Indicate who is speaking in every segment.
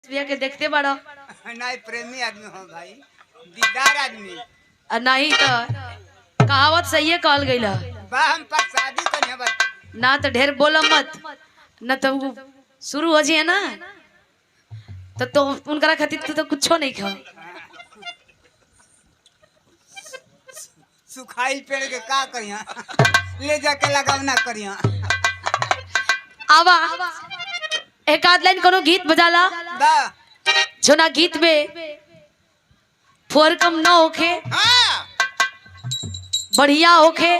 Speaker 1: भैया के देखते बड़ा
Speaker 2: नहीं प्रेमी आदमी हो भाई, दीदार आदमी।
Speaker 1: नहीं तो कहावत सही है कहल गई
Speaker 2: बा हम पर शादी करने बस।
Speaker 1: ना तो ढेर बोला मत न तो शुरू हो जाए ना तो उनकरा खातिर तो कुछो नहीं खा
Speaker 2: सुखाइल पेड़ के का करिया ले जाके लगावना करिया।
Speaker 1: आवा एक आध लाइन कोनो गीत बजाला
Speaker 2: बा
Speaker 1: जो ना गीत में फोर कम न होखे बढ़िया होखे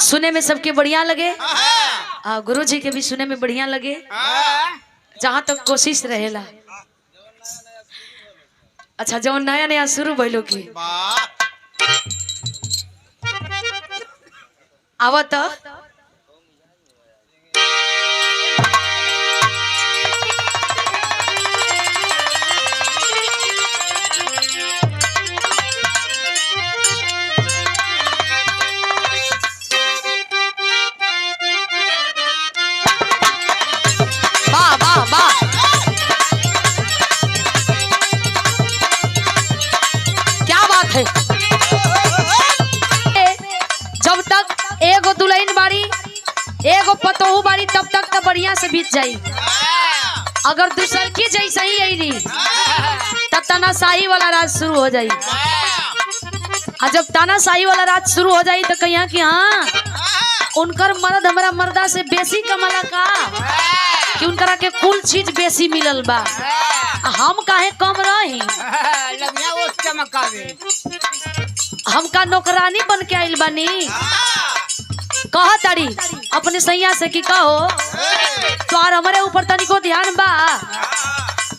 Speaker 1: सुने में सबके बढ़िया लगे गुरु जी के भी सुने में बढ़िया लगे जहां तक कोशिश रहेला। अच्छा जो नया नया शुरू भइलो की आवत जब तक एगो दुल्हन बाड़ी एगो पतोहू बाड़ी तब तक तो बढ़िया से बीत जाई। अगर दूसर की जैसा ही आई तब तानाशाही वाला राज शुरू हो जाई। और जब तानाशाही वाला राज शुरू हो जाई तो कहिया कि हाँ उनकर मर्द हमारा मर्दा से बेसी कमाला का कि उनकरा के कुल चीज बेसी मिलल बा हम काहे कम रही।
Speaker 2: लगना वो चमकावे
Speaker 1: हमका नौकरानी बन के आइल बानी कह तारी अपने सैया से कि कहो तोर हमारे ऊपर तनिको ध्यान बा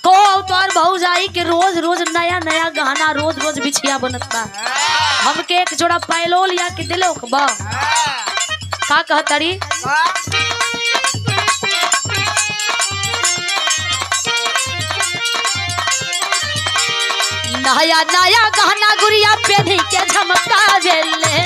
Speaker 1: कहो तोर बहु जाई के रोज रोज नया नया गहना रोज रोज बिछिया बनत बा हमके एक जोड़ा पायलो लिया के दिलो बा का कह तारी नया नया गहना गुड़िया पहनी के झमका गेले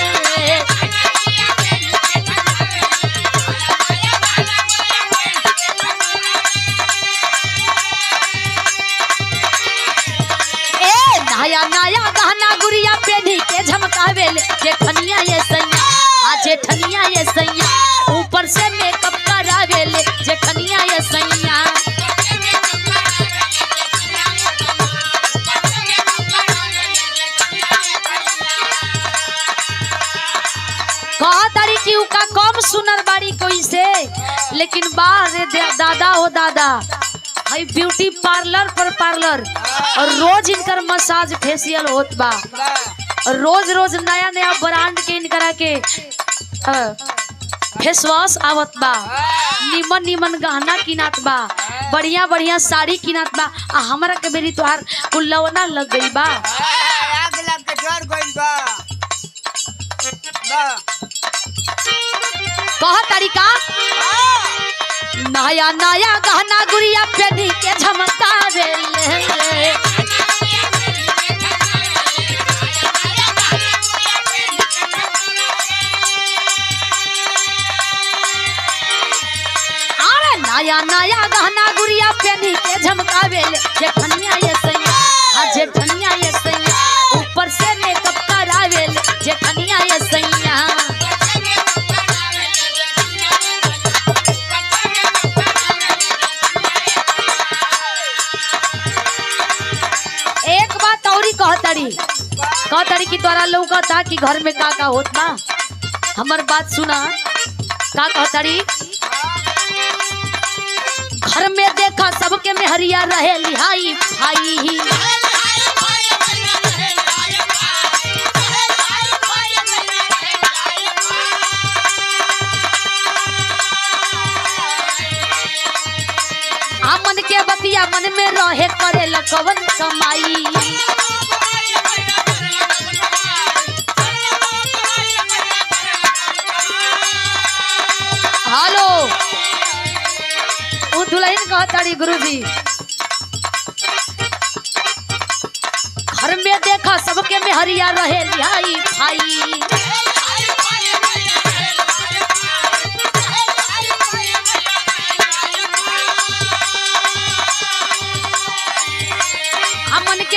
Speaker 1: नया नया गहना गुड़िया पहनी के झमका गेले जेठनिया ये सैया हाँ जेठनिया ये सैया ऊपर से मेकअप करा गेले जेठनिया ये सैया का कम सुनर बाड़ी कोई से लेकिन बाहर दादा हो दादा भाई ब्यूटी पार्लर पर पार्लर और रोज इनकर मसाज फेशियल होत बा और रोज रोज नया नया ब्रांड के इनकरा के फेस वॉश आवत बा निमन निमन गहना किनात बा बढ़िया बढ़िया साड़ी किनात बा हमरा के बेरी तोहार कुल्लवना लग गई बा
Speaker 2: आग लग के जर गइल बा
Speaker 1: कह तरीका नया नया गहना गुड़िया पहनी के झमका गेले अरे नया नया गहना गुड़िया पहनी के झमका गेले जेठनिया ये सैया हाँ जेठनिया ये सैया ऊपर से मेकअप करावेले जेठनिया ये सैया कहतरी की तोरा लौका था कि घर में का होत बा हमर बात सुना का कहतरी घर में देखा सबके मेहरिया रहे लिहाई भाई मन के बतिया मन में रहे करे लकवन कमाई हेलो वो दुल्हन कहताड़ी गुरुजी घर में देखा सबके मेहरिया रहे लिहाई भाई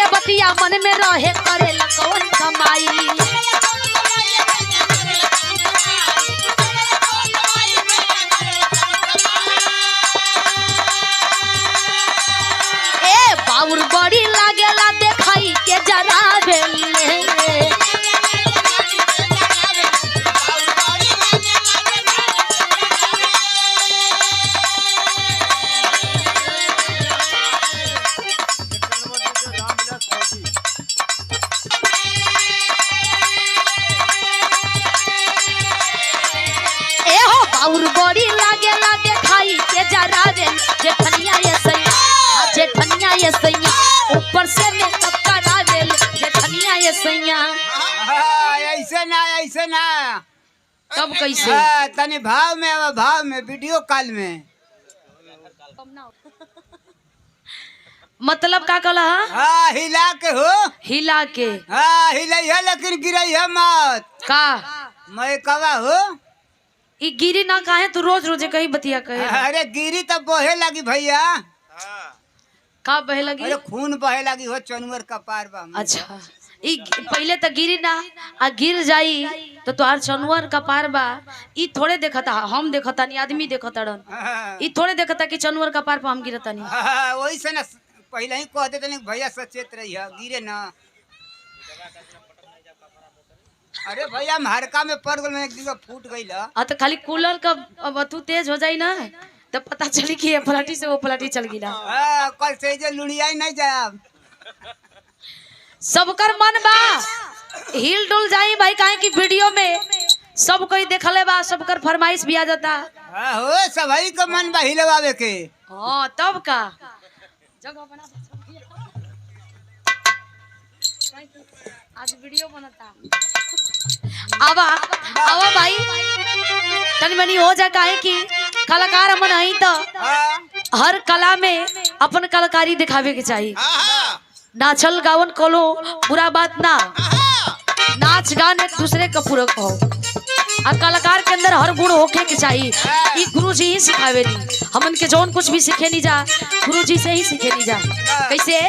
Speaker 1: के बतिया मन में रहे करे कौन कमाई। बाउर बड़ी लागेला देखाई के जरा बेले। ए हो बाउर बड़ी लागेला देखाई के जरा बेले। जेठनिया ये सैया जेठनिया ये सैया ऊपर से मेकअप करा देल। जेठनिया ये सैया
Speaker 2: ऐसे ना
Speaker 1: तब कैसे
Speaker 2: तनी भाव में वीडियो कॉल में
Speaker 1: मतलब का कहला
Speaker 2: हाँ हिला के हो
Speaker 1: हिला के
Speaker 2: हाँ हिलैया लेकिन गिरैया मत
Speaker 1: का
Speaker 2: मैं कवा हो
Speaker 1: ई गिरी ना काहे तू रोज रोज कहीं बतिया कहे।
Speaker 2: अरे गिरी तो बहे लगी भैया
Speaker 1: का बहे लगी
Speaker 2: अरे खून बहे लगी हो चनवर कपार बा। अच्छा
Speaker 1: ई पहले तो गिरी ना आ गिर जाई तो तोहार चनवर कपार बा। ई थोड़े देखता हम देखता नहीं आदमी देखता रन। ई थोड़े देखता कि चनवर कपार पर हम गिरता नहीं।
Speaker 2: वही से ना पहले ही कह देते भैया सचेत रही है गिरे ना। अरे भैया हरका में पड़ गल में एक दिन फूट गई ला
Speaker 1: तो खाली कूलर का अब तू तेज हो जाई ना तो पता चली कि ये पलाटी से वो पलाटी चल गई ना।
Speaker 2: कल से जे लुड़िया नहीं जाए
Speaker 1: सबकर मन बा हिल डुल जाई भाई काहे की वीडियो में सब कोई देखले बा सबकर फरमाइश भी आ जाता।
Speaker 2: हो सभी का मन बा हिलवावे के।
Speaker 1: हां तब का जगह बना आज वीडियो बनता। आवा आवा भाई तनी मनी हो जा काहे की कलाकार मन हई तो हर कला में अपन कलाकारी दिखावे के चाहिए। नाचल गावन कोलो बुरा बात ना नाच गान एक दूसरे का पूरक हो और कलाकार के अंदर हर गुण होके के चाहिए। ये गुरु जी ही सिखावे नी हमन के जौन कुछ भी सीखे नहीं जा गुरु जी से ही सीखे नहीं जा। कैसे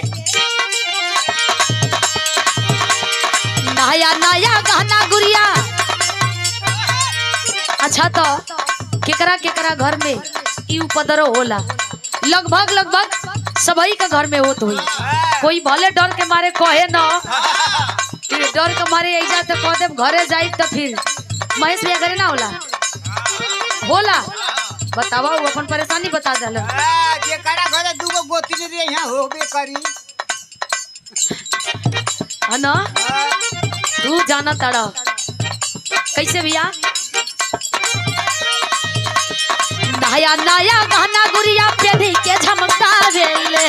Speaker 1: नया नया गाना गुड़िया। अच्छा तो केकरा केकरा घर में ई उपद्रव होला लगभग सभी का घर में होत हुई। कोई भले डर के मारे कहे ना कि डर के मारे ऐजा तो कह दे घरे जाई तो फिर महेश भैया घरे ना होला बतावा वो अपन परेशानी बता दल।
Speaker 2: जेकरा घरे दूगो गोती रे यहां होबे करी
Speaker 1: है ना तू जाना तड़ा कैसे भैया नया नया गाना गुड़िया पे के झमका देले।